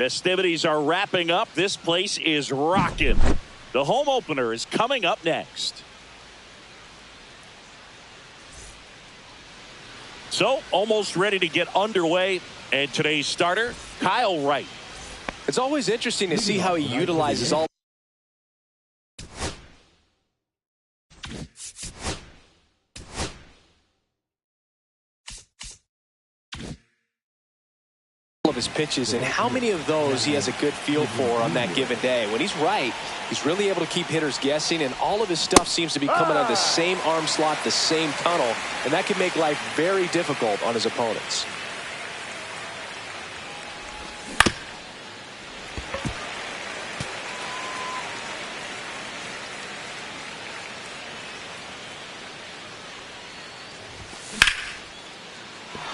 Festivities are wrapping up. This place is rocking. The home opener is coming up next. So, almost ready to get underway. And today's starter, Kyle Wright. It's always interesting to see how he utilizes all of his pitches and how many of those he has a good feel for on that given day. When he's right, he's really able to keep hitters guessing, and all of his stuff seems to be coming out of the same arm slot, the same tunnel, and that can make life very difficult on his opponents.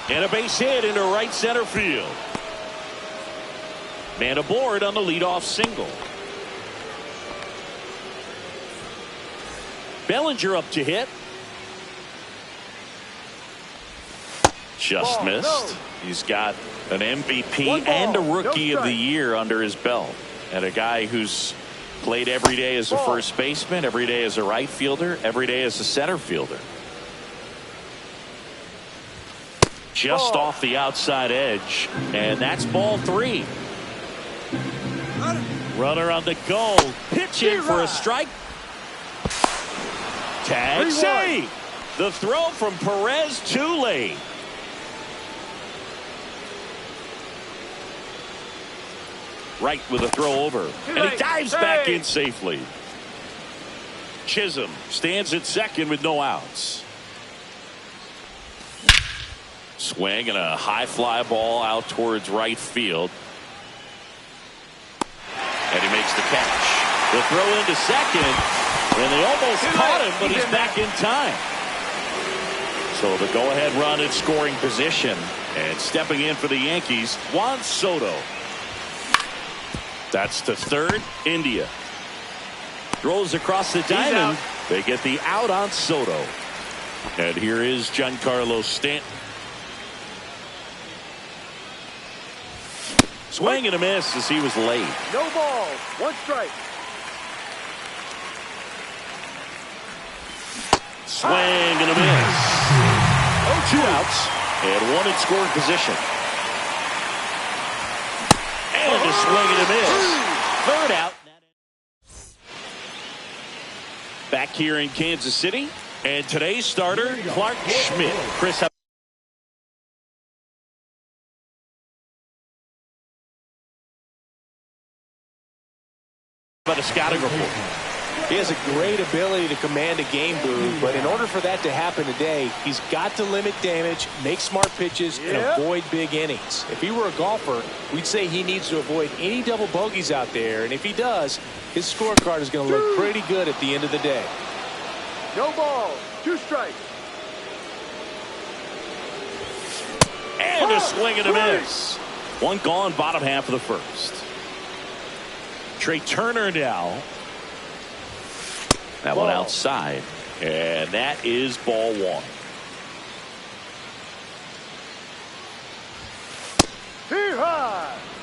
And a base hit into right center field. Man aboard on the leadoff single. Bellinger up to hit. Just missed. No. He's got an MVP and a Rookie of the Year under his belt. And a guy who's played every day as a first baseman, every day as a right fielder, every day as a center fielder. Just off the outside edge, and that's ball 3. Runner on the go, pitching for a strike. Tag save. The throw from Perez too late. Right with a throw over, and he dives back in safely. Chisholm stands at second with no outs. Swing and a high fly ball out towards right field. And he makes the catch. The throw into second. And they almost caught him, but he's back in time. So the go-ahead run in scoring position. And stepping in for the Yankees, Juan Soto. That's to third, India. Throws across the diamond. They get the out on Soto. And here is Giancarlo Stanton. Swing and a miss as he was late. No ball. 1 strike. Swing and a miss. 2 outs and 1 in scoring position. And a swing and a miss. 3rd out. Back here in Kansas City. And today's starter, Clarke Schmidt. Chris, about a scouting report. He has a great ability to command a game, Boo, but in order for that to happen today, he's got to limit damage, make smart pitches, and avoid big innings. If he were a golfer, we'd say he needs to avoid any double bogeys out there, and if he does, his scorecard is going to look pretty good at the end of the day. No ball. 2 strikes. And a swing and a miss. 1 gone, bottom half of the first. Trey Turner now. That one outside. And that is ball 1.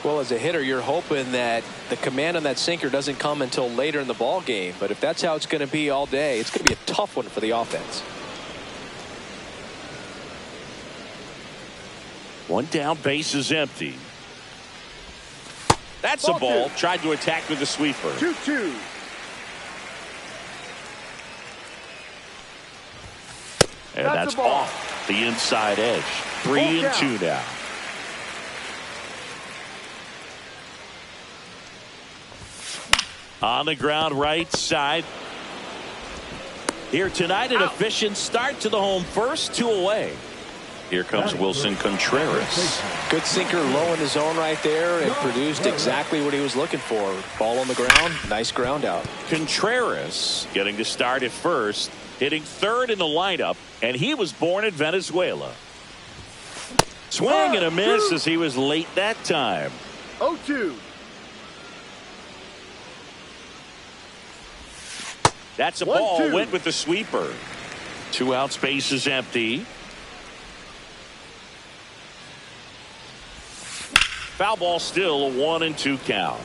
Well, as a hitter, you're hoping that the command on that sinker doesn't come until later in the ball game. But if that's how it's going to be all day, it's going to be a tough one for the offense. 1 down, base is empty. That's a ball. Tried to attack with a sweeper. 2-2. And that's off the inside edge. 3-2 now. On the ground, right side. Here tonight, an efficient start to the home first, 2 away. Here comes Wilson Contreras. Good sinker low in the zone right there and produced exactly what he was looking for. Ball on the ground, nice ground out. Contreras getting to start at first, hitting 3rd in the lineup, and he was born in Venezuela. Swing and a miss as he was late that time. 0-2. That's a ball. Went with the sweeper. 2 outs, base is empty. Foul ball, still a 1-2 count.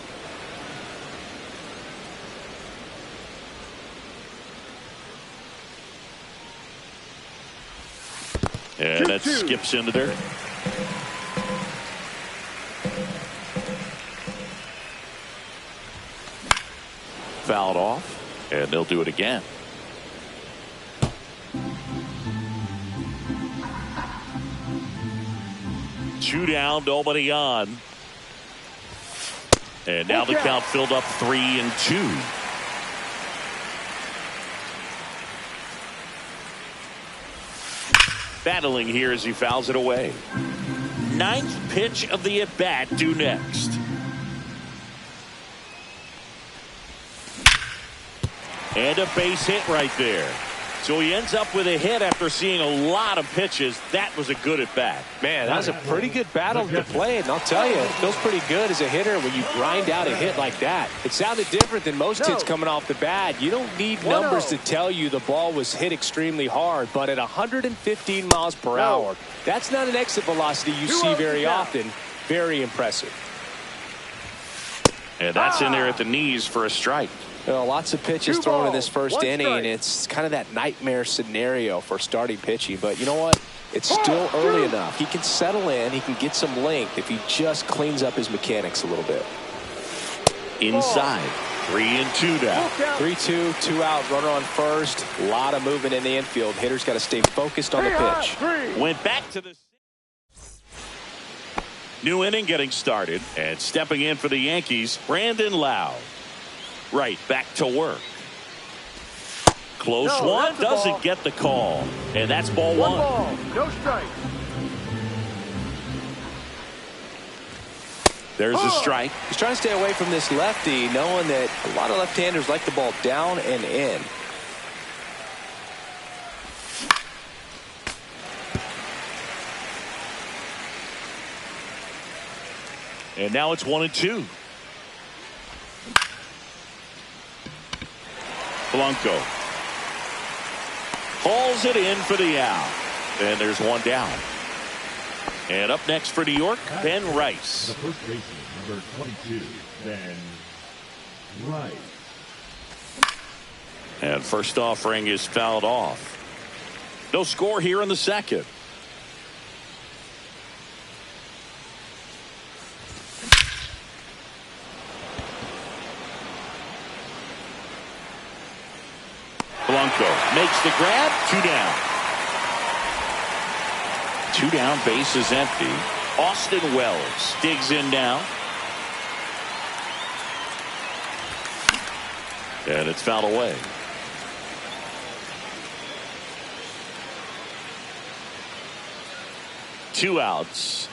And that skips into there. Fouled off, and they'll do it again. Two down, nobody on. And now the count filled up 3-2. Battling here as he fouls it away. Ninth pitch of the at-bat due next. And a base hit right there. So he ends up with a hit after seeing a lot of pitches. That was a good at-bat. Man, that was a pretty good battle to play. And I'll tell you, it feels pretty good as a hitter when you grind out a hit like that. It sounded different than most hits coming off the bat. You don't need numbers to tell you the ball was hit extremely hard. But at 115 miles per hour, that's not an exit velocity you see very often. Very impressive. And that's in there at the knees for a strike. Lots of pitches thrown in this first inning, and it's kind of that nightmare scenario for starting pitching. But you know what? It's still early enough. He can settle in. He can get some length if he just cleans up his mechanics a little bit. Inside. 3-2 now. 3-2, 2 out, runner on first. A lot of movement in the infield. Hitter's got to stay focused on the pitch. Went back to the new inning getting started, and stepping in for the Yankees, Brandon Lowe. Right, back to work. Close one, doesn't get the call. And that's ball one. Ball, no strike. There's a strike. He's trying to stay away from this lefty, knowing that a lot of left-handers like the ball down and in. And now it's 1-2. Blanco hauls it in for the out. And there's one down. And up next for New York, Ben Rice. The first baseman, number 22, Ben Rice. And first offering is fouled off. No score here in the second. Blanco makes the grab. 2 down. 2 down, base is empty. Austin Wells digs in now. And it's fouled away. Two outs.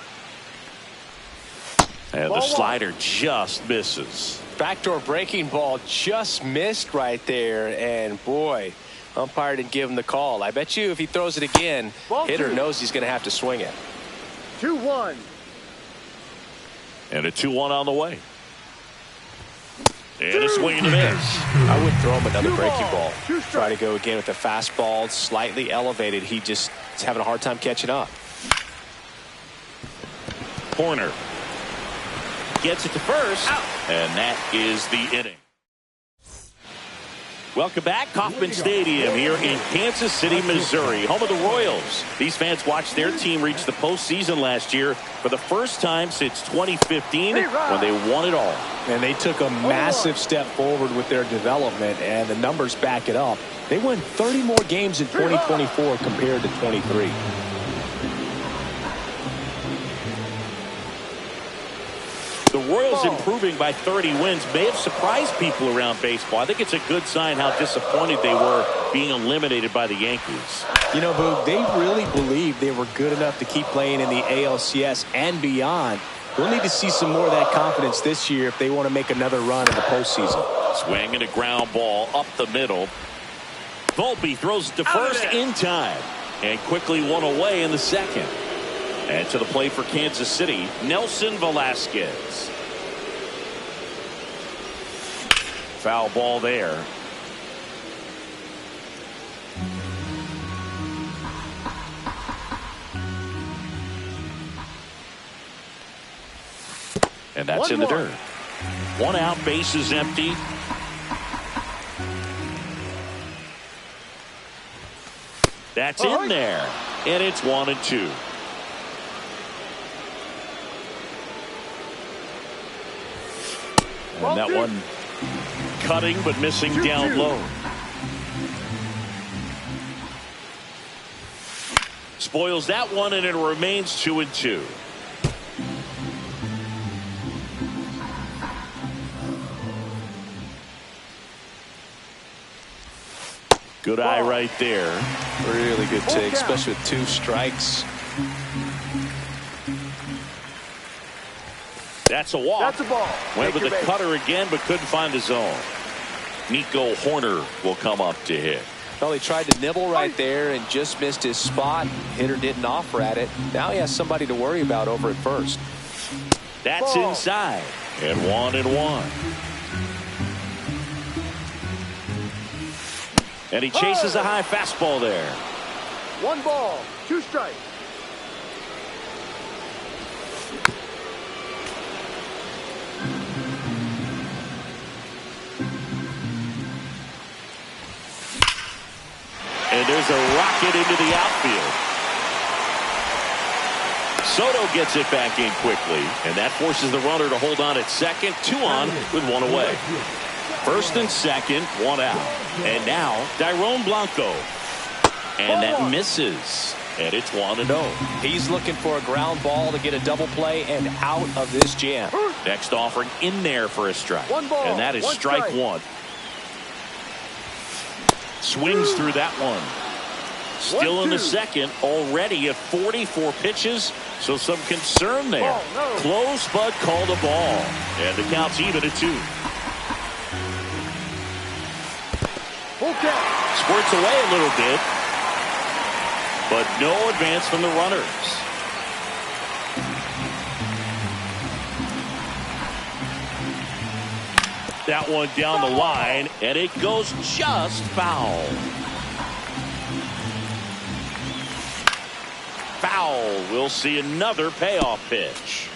And the slider just misses. Backdoor breaking ball just missed right there, and boy, umpire didn't give him the call. I bet you if he throws it again, hitter knows he's going to have to swing it. 2-1. And a 2-1 on the way. And a swing and a miss. I would throw him another breaking ball. Try to go again with the fastball, slightly elevated. He just is having a hard time catching up. Horner gets it to first, and that is the inning. Welcome back. Kauffman Stadium here in Kansas City, Missouri, home of the Royals. These fans watched their team reach the postseason last year for the first time since 2015 when they won it all. And they took a massive step forward with their development, and the numbers back it up. They won 30 more games in 2024 compared to 23. The Royals improving by 30 wins may have surprised people around baseball. I think it's a good sign how disappointed they were being eliminated by the Yankees. You know, Boog, they really believed they were good enough to keep playing in the ALCS and beyond. We'll need to see some more of that confidence this year if they want to make another run in the postseason. Swing and a ground ball up the middle. Volpe throws it to first in time. And quickly one away in the second. And to the plate for Kansas City, Nelson Velasquez. Foul ball there. And that's in the dirt. 1 out, bases empty. That's in there. And it's 1-2. And that one cutting but missing down low. Spoils that one, and it remains 2-2. Good eye right there. Really good take, especially with 2 strikes. That's a walk. That's a ball. Went with the cutter again, but couldn't find the zone. Nico Hoerner will come up to hit. Well, he tried to nibble right there and just missed his spot. Hitter didn't offer at it. Now he has somebody to worry about over at first. That's inside. And 1-1. And he chases a high fastball there. 1 ball, 2 strikes. And there's a rocket into the outfield. Soto gets it back in quickly, and that forces the runner to hold on at second. 2 on with 1 away. First and second, 1 out. And now Dairon Blanco. And that misses. And it's 1-0. He's looking for a ground ball to get a double play and out of this jam. Next offering in there for a strike. 1 ball, and that is 1 strike 1. Swings through that one. Still in the second, already at 44 pitches, so some concern there. Close, but called a ball. And the count's even at 2. Squirts away a little bit, but no advance from the runners. That one down the line, and it goes just foul. Foul. We'll see another payoff pitch.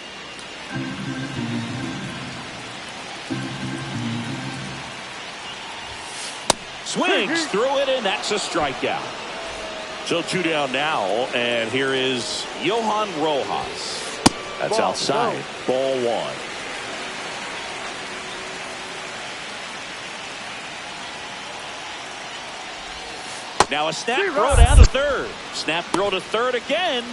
Swings through it, and that's a strikeout. So 2 down now, and here is Johan Rojas. That's outside. Ball 1. Now a snap throw down to third. Snap throw to third again.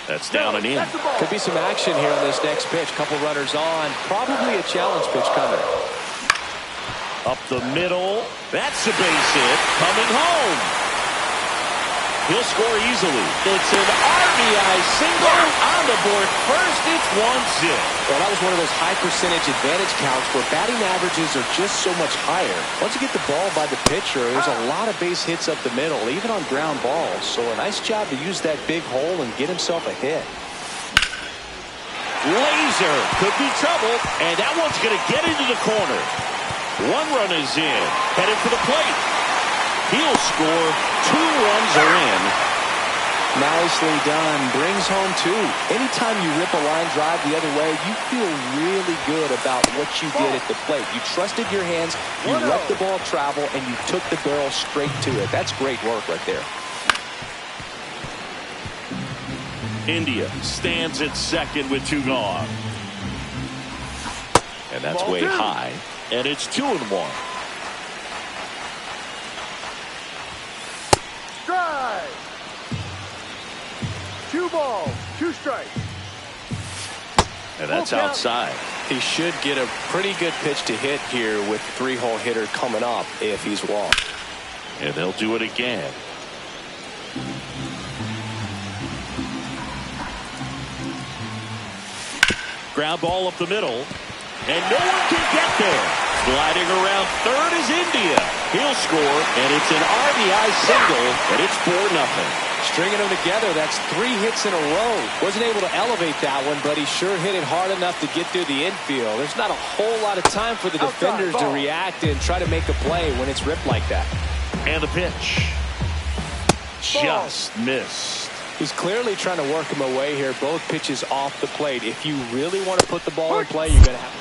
That's down and in. Could be some action here on this next pitch. Couple runners on. Probably a challenge pitch coming. Up the middle. That's a base hit. Coming home. He'll score easily. It's an RBI single on the board first. It's 1-0. Well, that was one of those high percentage advantage counts where batting averages are just so much higher. Once you get the ball by the pitcher, there's a lot of base hits up the middle, even on ground balls. So a nice job to use that big hole and get himself a hit. Laser could be trouble, and that one's going to get into the corner. 1 run is in, headed for the plate. He'll score. 2 runs are in. Nicely done. Brings home 2. Anytime you rip a line drive the other way, you feel really good about what you did at the plate. You trusted your hands, you let the ball travel, and you took the barrel straight to it. That's great work right there. India stands at second with 2 gone. And that's way high. And it's 2-1. Strike. 2 balls, 2 strikes. And that's outside. He should get a pretty good pitch to hit here with 3-hole hitter coming up if he's walked. And they'll do it again. Ground ball up the middle. And no one can get there. Gliding around third is India. He'll score, and it's an RBI single, and it's 4-0. Stringing them together, that's 3 hits in a row. Wasn't able to elevate that one, but he sure hit it hard enough to get through the infield. There's not a whole lot of time for the defenders to react and try to make a play when it's ripped like that. And the pitch. Just missed. He's clearly trying to work him away here. Both pitches off the plate. If you really want to put the ball in play, you're going to have to.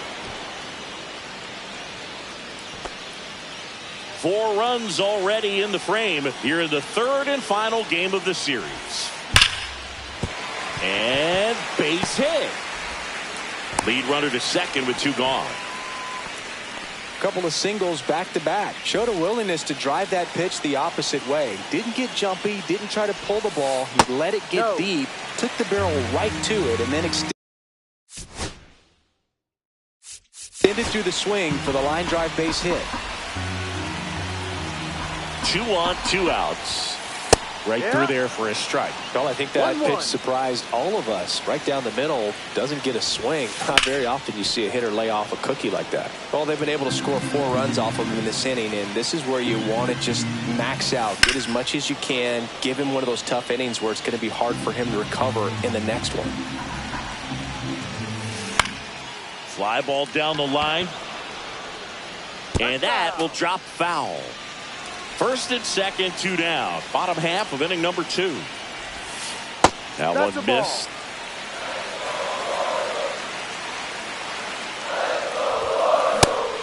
4 runs already in the frame here in the 3rd and final game of the series. And base hit. Lead runner to second with 2 gone. Couple of singles back to back. Showed a willingness to drive that pitch the opposite way. Didn't get jumpy, didn't try to pull the ball. He let it get deep, took the barrel right to it, and then extended through the swing for the line drive base hit. 2 on, 2 outs. Right through there for a strike. Well, I think that 1-1. pitch surprised all of us. Right down the middle, doesn't get a swing. Not very often you see a hitter lay off a cookie like that. Well, they've been able to score 4 runs off of him in this inning, and this is where you want to just max out. Get as much as you can. Give him one of those tough innings where it's going to be hard for him to recover in the next one. Fly ball down the line. And that will drop foul. 1st and 2nd, 2 down. Bottom half of inning number 2. That That's one a ball. missed.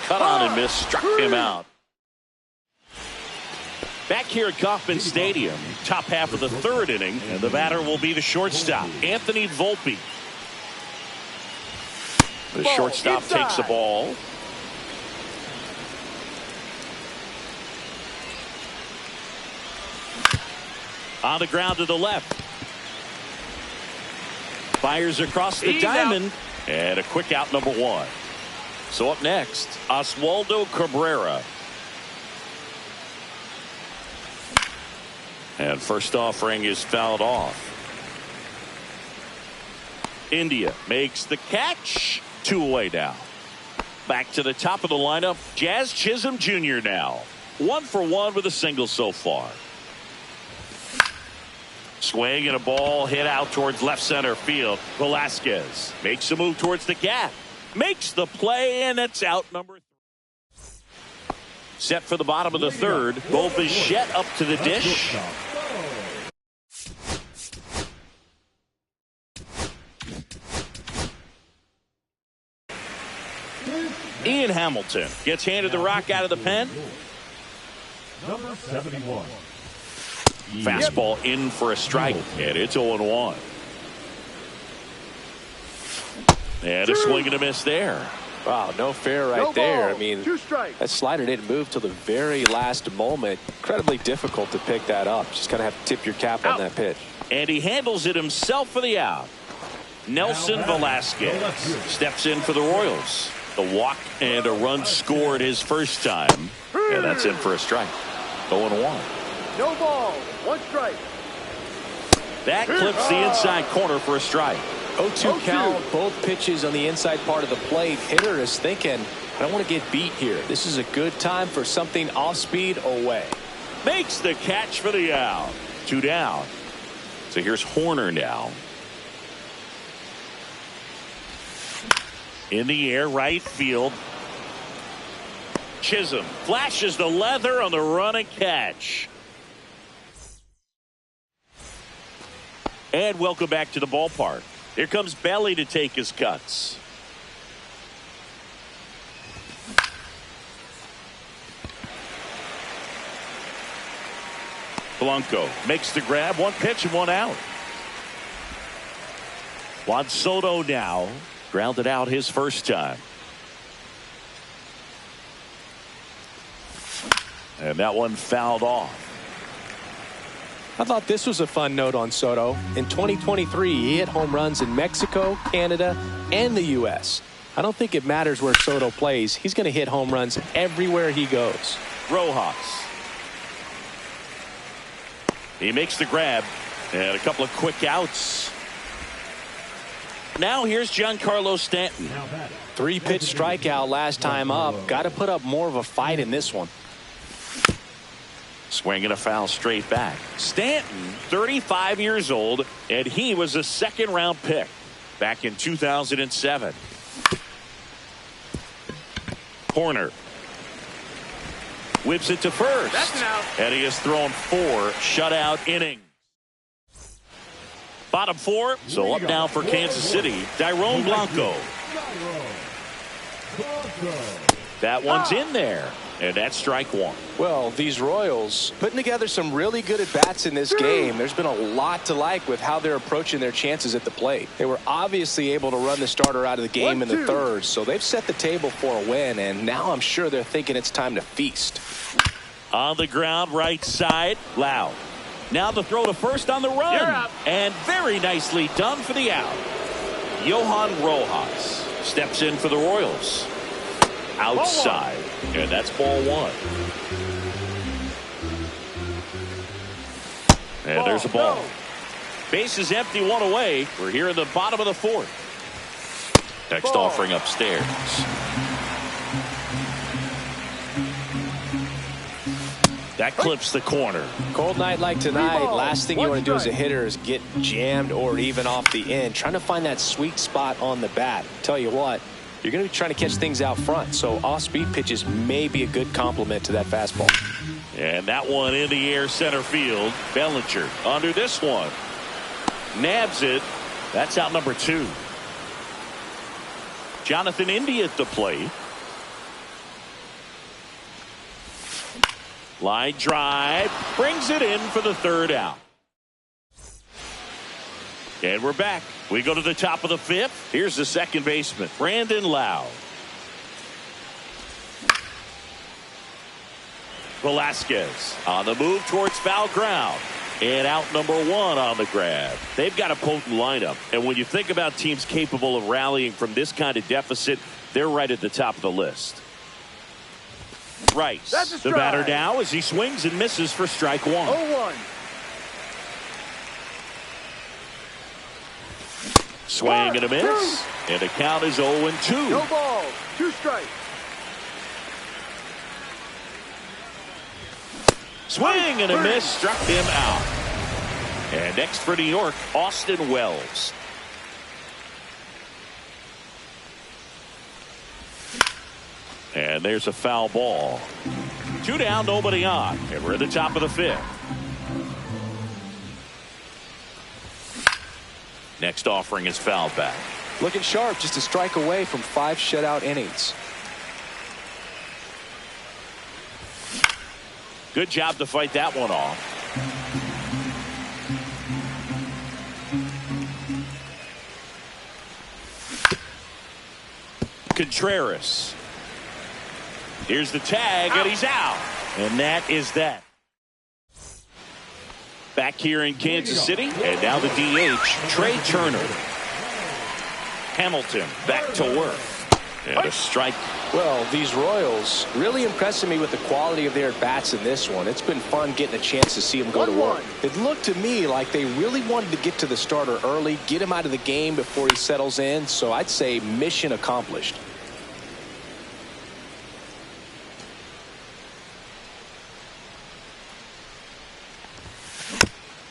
Cut on and missed. Struck him out. Back here at Kauffman Stadium, top half of the 3rd inning, and the batter will be the shortstop, Anthony Volpe. The shortstop takes the ball. On the ground to the left. Fires across the diamond. And a quick out, number 1. So up next, Oswaldo Cabrera. And first offering is fouled off. India makes the catch. 2 away now. Back to the top of the lineup, Jazz Chisholm Jr. now. 1 for 1 with a single so far. Swing and a ball hit out towards left center field. Velasquez makes a move towards the gap. Makes the play, and it's out, number 3. Set for the bottom of the 3rd. Bo Bichette up to the dish. Ian Hamilton gets handed the rock out of the pen. Number 71. Fastball in for a strike, and it's 0-1. And a swing and a miss there. Wow, no fair right No there. ball. I mean, 2 strikes. that slider didn't move till the very last moment. Incredibly difficult to pick that up. Just kind of have to tip your cap on that pitch. And he handles it himself for the out. Nelson Velasquez steps in for the Royals. The walk and a run scored his first time. And that's in for a strike. 0-1. No ball. 1 strike. That clips the inside corner for a strike. 0-2 count, both pitches on the inside part of the plate. Hitter is thinking, I don't want to get beat here. This is a good time for something off speed away. Makes the catch for the out. 2 down. So here's Horner now. In the air, right field. Chisholm flashes the leather on the run and catch. And welcome back to the ballpark. Here comes Belly to take his cuts. Blanco makes the grab. 1 pitch and 1 out. Juan Soto now grounded out his first time. And that one fouled off. I thought this was a fun note on Soto. In 2023, he hit home runs in Mexico, Canada, and the U.S. I don't think it matters where Soto plays. He's going to hit home runs everywhere he goes. Rojas. He makes the grab. And a couple of quick outs. Now here's Giancarlo Stanton. 3-pitch strikeout last time up. Got to put up more of a fight in this one. Swinging a foul straight back. Stanton, 35 years old, and he was a 2nd-round pick back in 2007. Corner. whips it to first. That's an out. And he has thrown 4 shutout innings. Bottom 4. So up now for Kansas City, Dairon Blanco. That one's in there. And that's strike 1. Well, these Royals putting together some really good at-bats in this game. There's been a lot to like with how they're approaching their chances at the plate. They were obviously able to run the starter out of the game in the third, so they've set the table for a win, and now I'm sure they're thinking it's time to feast. On the ground, right side, Loud. Now the throw to first on the run. And very nicely done for the out. Johan Rojas steps in for the Royals. Outside. And that's ball 1. And there's a ball. Base is empty, 1 away. We're here in the bottom of the 4th. Next offering upstairs. That clips the corner. Cold night like tonight, last thing you want to do as a hitter is get jammed or even off the end. Trying to find that sweet spot on the bat. Tell you what, you're going to be trying to catch things out front, so off-speed pitches may be a good complement to that fastball. And that one in the air center field. Bellinger under this one. Nabs it. That's out number 2. Jonathan India at the plate. Line drive. Brings it in for the 3rd out. And we're back. We go to the top of the 5th. Here's the second baseman, Brandon Lowe. Velasquez on the move towards foul ground. And out number 1 on the grab. They've got a potent lineup. And when you think about teams capable of rallying from this kind of deficit, they're right at the top of the list. Rice, the batter now as he swings and misses for strike 1. 0-1. Swing and a miss. And the count is 0-2. No ball. 2 strikes. Swing and a miss. Struck him out. And next for New York, Austin Wells. And there's a foul ball. 2 down, nobody on. And we're at the top of the 5th. Next offering is fouled back. Looking sharp, just a strike away from 5 shutout innings. Good job to fight that one off. Contreras. Here's the tag, and he's out. And that is that. Back here in Kansas City, and now the DH, Trey Turner. Hamilton back to work. And a strike. Well, these Royals really impressing me with the quality of their at-bats in this one. It's been fun getting a chance to see them go to work. It looked to me like they really wanted to get to the starter early, get him out of the game before he settles in, so I'd say mission accomplished.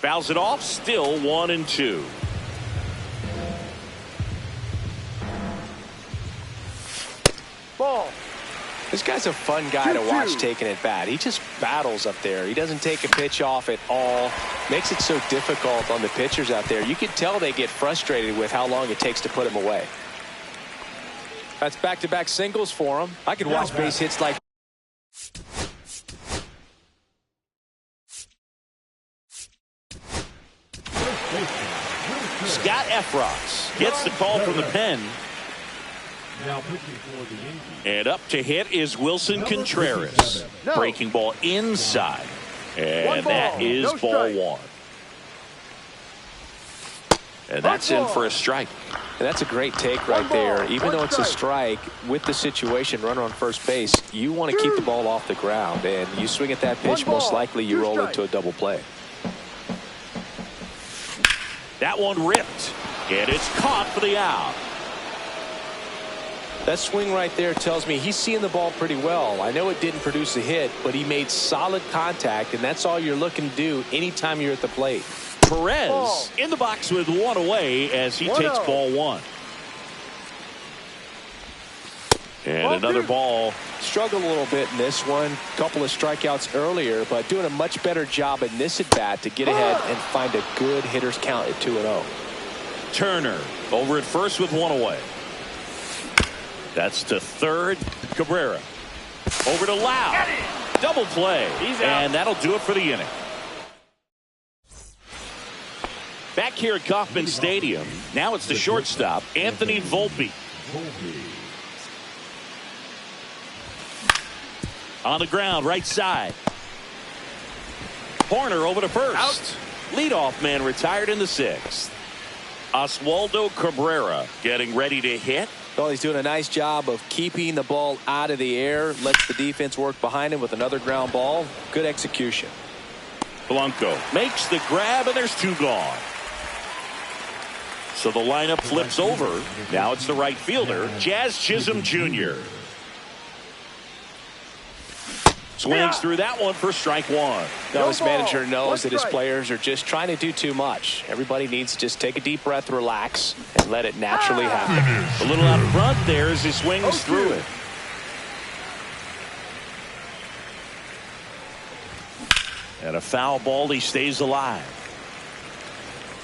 Fouls it off, still 1-2. Ball. This guy's a fun guy to watch taking at bat. He just battles up there. He doesn't take a pitch off at all. Makes it so difficult on the pitchers out there. You can tell they get frustrated with how long it takes to put him away. That's back-to-back singles for him. I could watch base hits like Scott Effross gets the call from the pen. And up to hit is Wilson Contreras. Breaking ball inside. And that is ball 1. And that's in for a strike. And that's a great take right there. Even though it's a strike, with the situation, runner on first base, you want to keep the ball off the ground. And you swing at that pitch, most likely you roll into a double play. That one ripped. And it's caught for the out. That swing right there tells me he's seeing the ball pretty well. I know it didn't produce a hit, but he made solid contact, and that's all you're looking to do anytime you're at the plate. Perez in the box with 1 away as he takes ball 1. And another ball. Struggled a little bit in this one. Couple of strikeouts earlier, but doing a much better job in this at bat to get ahead and find a good hitter's count at 2-0. Turner over at first with one away. That's to third. Cabrera over to Lau. Double play. And that'll do it for the inning. Back here at Kauffman Stadium. Now it's the shortstop, Anthony Volpe. On the ground, right side. Horner over to first. Leadoff man retired in the sixth. Oswaldo Cabrera getting ready to hit. Well, he's doing a nice job of keeping the ball out of the air. Lets the defense work behind him with another ground ball. Good execution. Blanco makes the grab, and there's two gone. So the lineup flips over. Now it's the right fielder, Jazz Chisholm Jr. Swings through that one for strike one. Now his manager knows that his players are just trying to do too much. Everybody needs to just take a deep breath, relax, and let it naturally happen. A little out front there as he swings through it. And a foul ball, he stays alive.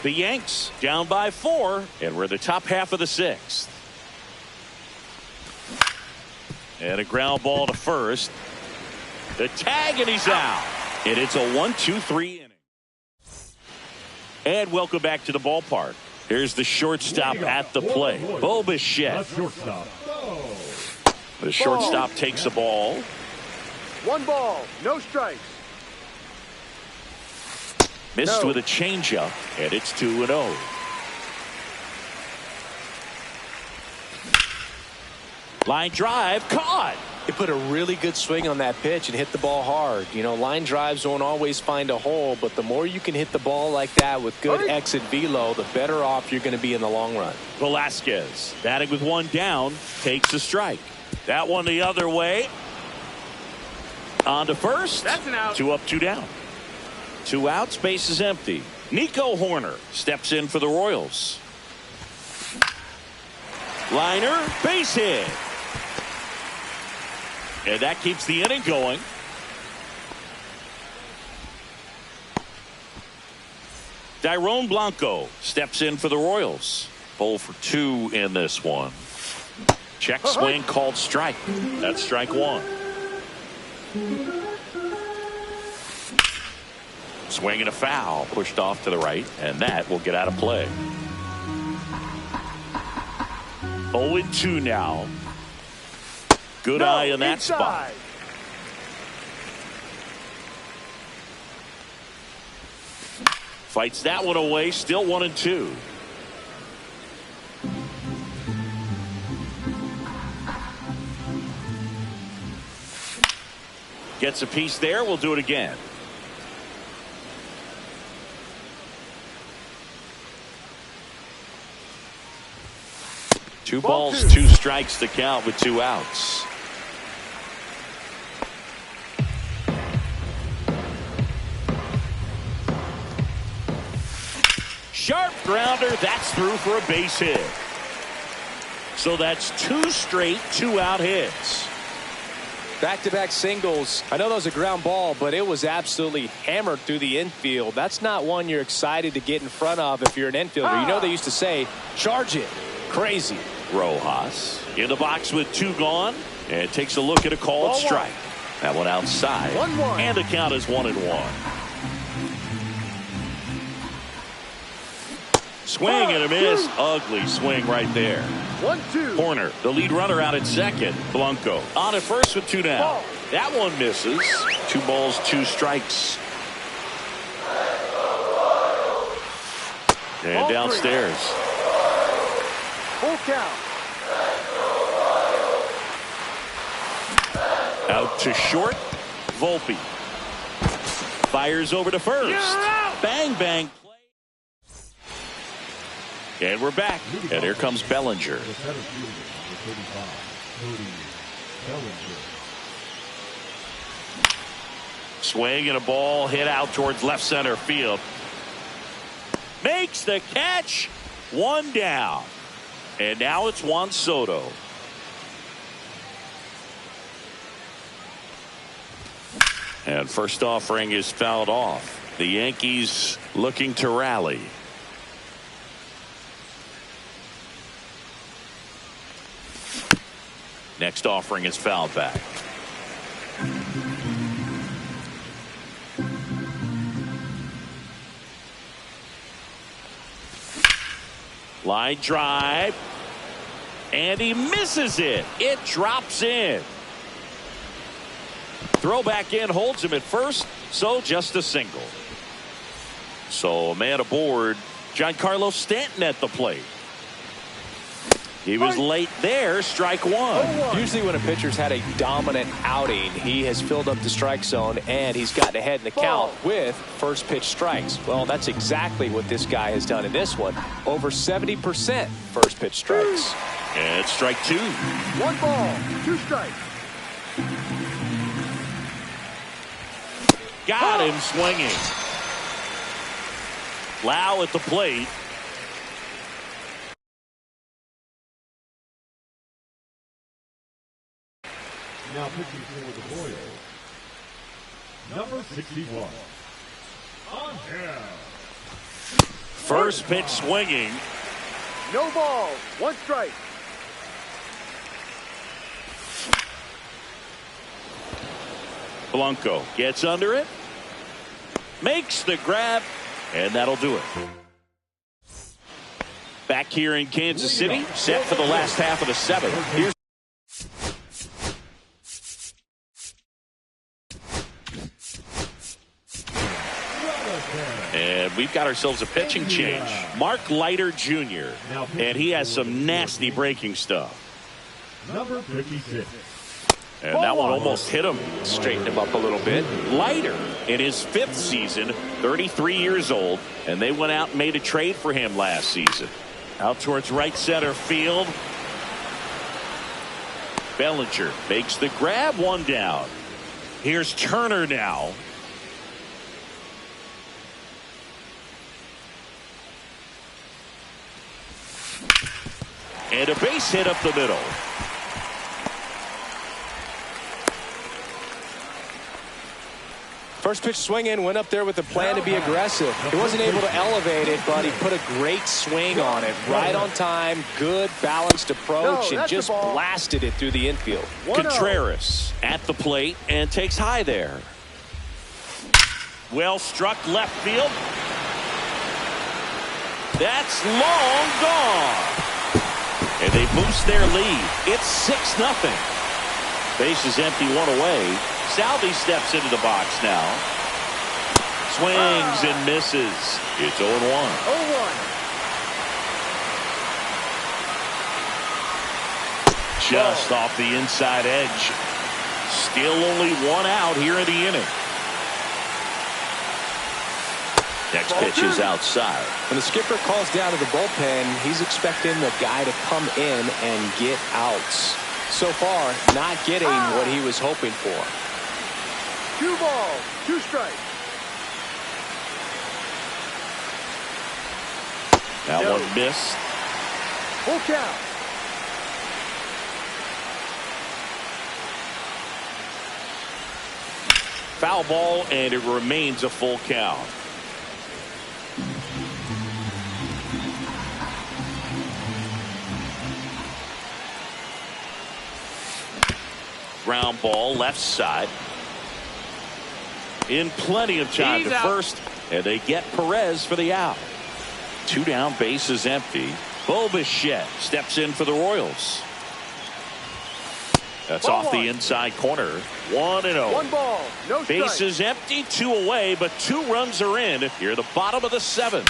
The Yanks down by 4, and we're in the top half of the sixth. And a ground ball to first. The tag, and he's out. And it's a 1-2-3 inning. And welcome back to the ballpark. Here's the shortstop at the plate, Bo Bichette. The shortstop takes the ball. 1 ball, no strikes. Missed with a changeup, and it's 2-0. Line drive, caught. He put a really good swing on that pitch and hit the ball hard. You know, line drives don't always find a hole, but the more you can hit the ball like that with good exit velo, the better off you're going to be in the long run. Velasquez batting with one down, takes a strike. That one the other way. On to first. That's an out. 2 up, 2 down. 2 outs, base is empty. Nico Horner steps in for the Royals. Liner, base hit. And that keeps the inning going. Dairon Blanco steps in for the Royals. 0 for 2 in this one. Check swing called strike. That's strike 1. Swing and a foul pushed off to the right, and that will get out of play. 0-2 now. Good eye in that spot. Fights that one away, still 1-2. Gets a piece there, we'll do it again. Two balls, 2 strikes to count with 2 outs. Sharp grounder, that's through for a base hit. So that's 2 straight 2-out hits. Back-to-back singles. I know that was a ground ball, but it was absolutely hammered through the infield. That's not one you're excited to get in front of if you're an infielder. You know they used to say, charge it. Crazy. Rojas in the box with 2 gone, and takes a look at a called strike. That one outside. 1-1. And the count is 1-1. Swing and a miss. Ugly swing right there. 1-2. Horner, the lead runner, out at second. Blanco on at first with 2 down. That one misses. 2 balls, 2 strikes. And downstairs. Full count. Out to short. Volpe fires over to first. Bang, bang. And we're back. And here comes Bellinger. Swing and a ball hit out towards left center field. Makes the catch. 1 down. And now it's Juan Soto. And first offering is fouled off. The Yankees looking to rally. Next offering is fouled back. Line drive. And he misses it. It drops in. Throw back in holds him at first, so just a single. So a man aboard, Giancarlo Stanton at the plate. He was late there, strike one. Usually when a pitcher's had a dominant outing, he has filled up the strike zone and he's gotten ahead in the count with first pitch strikes. Well, that's exactly what this guy has done in this one. Over 70% first pitch strikes. And it's strike two. 1 ball, 2 strikes. Got him swinging. Lau at the plate. Now pitching for the Royals, number 61. On here. First pitch swinging. No ball, 1 strike. Blanco gets under it. Makes the grab. And that'll do it. Back here in Kansas City, set for the last half of the 7th. Here's and we've got ourselves a pitching change. Mark Leiter Jr. And he has some nasty breaking stuff. Number 56. And that one almost hit him. Straighten him up a little bit. Leiter in his 5th season, 33 years old, and they went out and made a trade for him last season. Out towards right center field. Bellinger makes the grab, 1 down. Here's Turner now. And a base hit up the middle. First pitch swinging, went up there with the plan to be aggressive. He wasn't able to elevate it, but he put a great swing on it. Right on time, good balanced approach, and just blasted it through the infield. Contreras at the plate and takes high there. Well struck left field. That's long gone. And they boost their lead. It's 6-0. Base is empty, 1 away. Salvi steps into the box now. Swings and misses. It's 0-1. 0-1. Just off the inside edge. Still only 1 out here in the inning. Next pitch is outside. When the skipper calls down to the bullpen, he's expecting the guy to come in and get outs. So far, not getting what he was hoping for. 2 balls, 2 strikes. That one missed. Full count. Foul ball, and it remains a full count. Ground ball left side. In plenty of time to first, and they get Perez for the out. 2 down, base is empty. Bo Bichette steps in for the Royals. That's off the inside corner. 1-0. 1 ball, no strike. Base is empty, 2 away, but 2 runs are in here at the bottom of the 7th.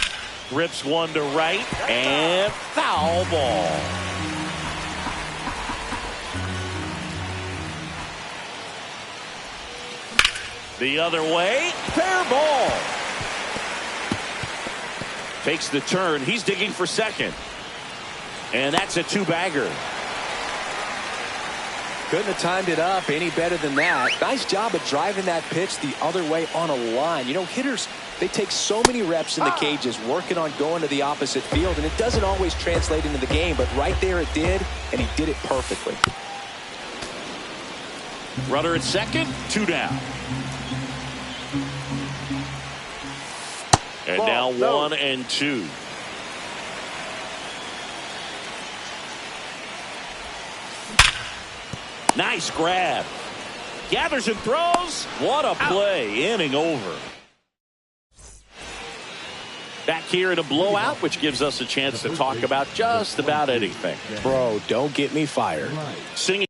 Rips 1 to right, and foul ball. The other way, fair ball. Takes the turn. He's digging for second. And that's a 2-bagger. Couldn't have timed it up any better than that. Nice job of driving that pitch the other way on a line. You know, hitters, they take so many reps in the cages working on going to the opposite field, and it doesn't always translate into the game, but right there it did, and he did it perfectly. Runner at second, 2 down. And Ball, now no. 1-2. Nice grab. Gathers and throws. What a play. Inning over. Back here in a blowout, which gives us a chance to talk about just about anything. Bro, don't get me fired. Singing.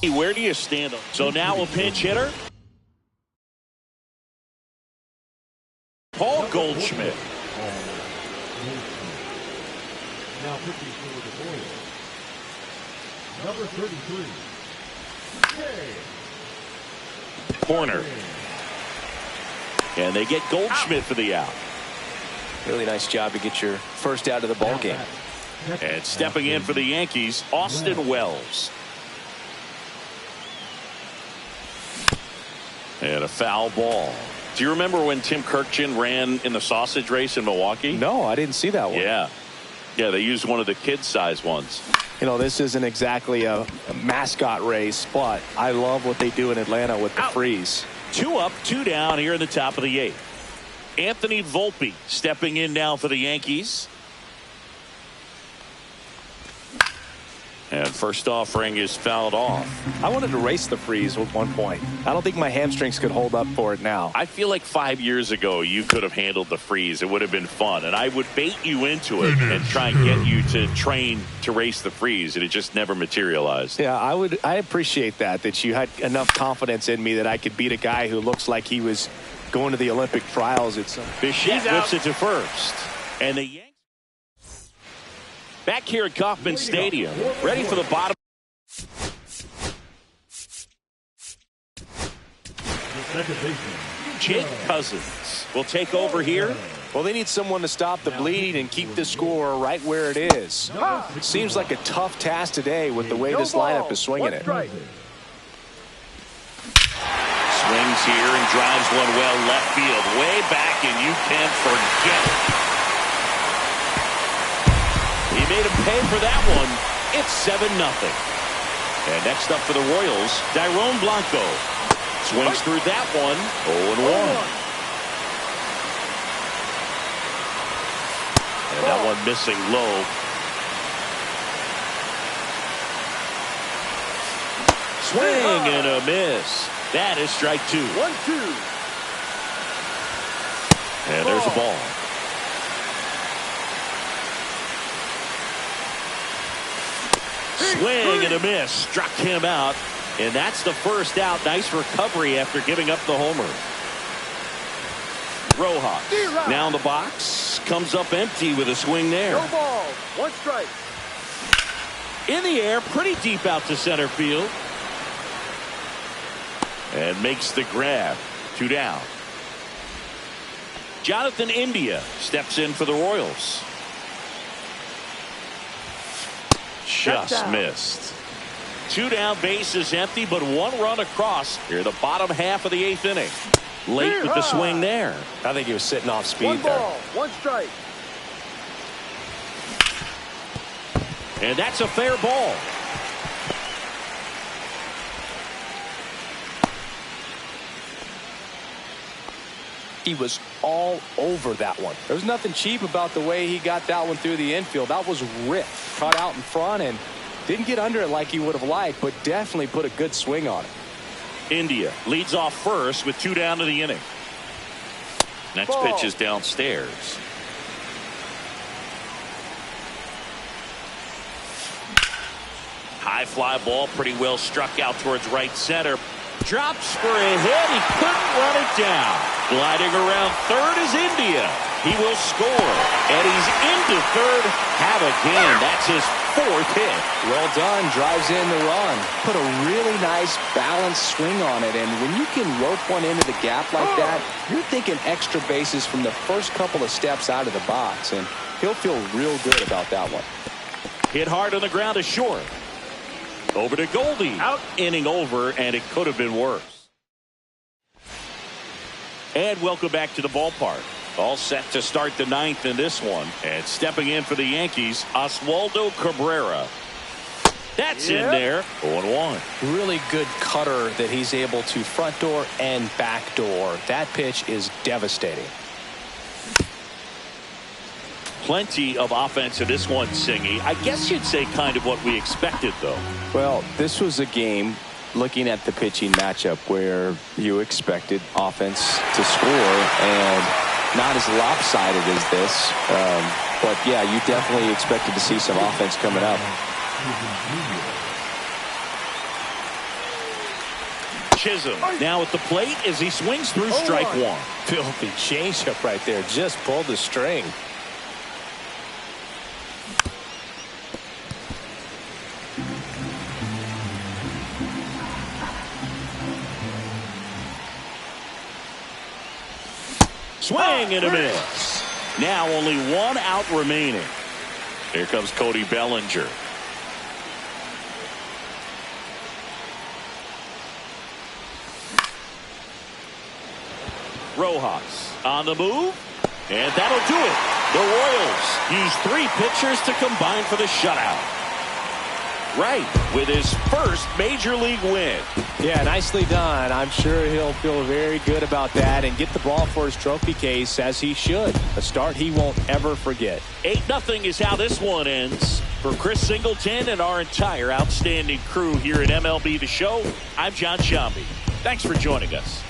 Where do you stand? So now a pinch hitter. Paul Goldschmidt. Now pitching for the Royals, number 33. Corner. And they get Goldschmidt for the out. Really nice job to get your first out of the ball game. And stepping in for the Yankees, Austin Wells. And a foul ball. Do you remember when Tim Kirkjian ran in the sausage race in Milwaukee? No, I didn't see that one. Yeah. Yeah, they used one of the kid-size ones. You know, this isn't exactly a mascot race, but I love what they do in Atlanta with the freeze. 2 up, 2 down here in the top of the 8th. Anthony Volpe stepping in now for the Yankees. And first offering is fouled off. I wanted to race the freeze at one point. I don't think my hamstrings could hold up for it now. I feel like 5 years ago you could have handled the freeze. It would have been fun. And I would bait you into it and try and get you to train to race the freeze. And it just never materialized. Yeah, I appreciate that you had enough confidence in me that I could beat a guy who looks like he was going to the Olympic trials at some. Bichette whips it to first. And the Yankees back here at Kauffman Stadium, ready for the bottom. Jake Cousins will take over here. Well, they need someone to stop the bleeding and keep the score right where it is. It seems like a tough task today with the way this lineup is swinging it. Strike. Swings here and drives one well left field, way back, and you can forget it. He made him pay for that one. It's 7-0. And next up for the Royals, Dairon Blanco. Swings through that one. 0-1. And that one missing low. Swing and a miss. That is strike 2. 1-2. And there's a ball. Swing and a miss. Struck him out. And that's the first out. Nice recovery after giving up the homer. Rojas now in the box. Comes up empty with a swing there. No ball. 1 strike. In the air. Pretty deep out to center field. And makes the grab. 2 down. Jonathan India steps in for the Royals. Just missed. 2 down, bases empty, but 1 run across here the bottom half of the 8th inning. Late with the swing there. I think he was sitting off speed 1 there. ball. 1 strike. And that's a fair ball. He was all over that one. There was nothing cheap about the way he got that one through the infield. That was ripped. Caught out in front and didn't get under it like he would have liked, but definitely put a good swing on it. India leads off first with 2 down to the inning. Next pitch is downstairs. High fly ball, pretty well struck out towards right center. Drops for a hit. He couldn't run it down. Gliding around third is India. He will score. And he's into third. Have a game. That's his 4th hit. Well done. Drives in the run. Put a really nice balanced swing on it. And when you can rope one into the gap like that, you're thinking extra bases from the first couple of steps out of the box. And he'll feel real good about that one. Hit hard on the ground is short. Over to Goldie. Out. Inning over, and it could have been worse. And welcome back to the ballpark. All set to start the 9th in this one. And stepping in for the Yankees, Oswaldo Cabrera. That's in there. 0-1. Really good cutter that he's able to front door and back door. That pitch is devastating. Plenty of offense in this one, Singy. I guess you'd say kind of what we expected, though. Well, this was a game, looking at the pitching matchup, where you expected offense to score, and not as lopsided as this. But, yeah, you definitely expected to see some offense coming up. Chisholm now at the plate as he swings through strike one. Filthy changeup right there. Just pulled the string. Swing and a miss. Now only one out remaining. Here comes Cody Bellinger. Rojas on the move, and that'll do it. The Royals use 3 pitchers to combine for the shutout. Right, with his first major league win. Yeah, nicely done. I'm sure he'll feel very good about that and get the ball for his trophy case, as he should. A start he won't ever forget. 8-0 is how this one ends. For Chris Singleton and our entire outstanding crew here at MLB The Show, I'm John Sciambi. Thanks for joining us.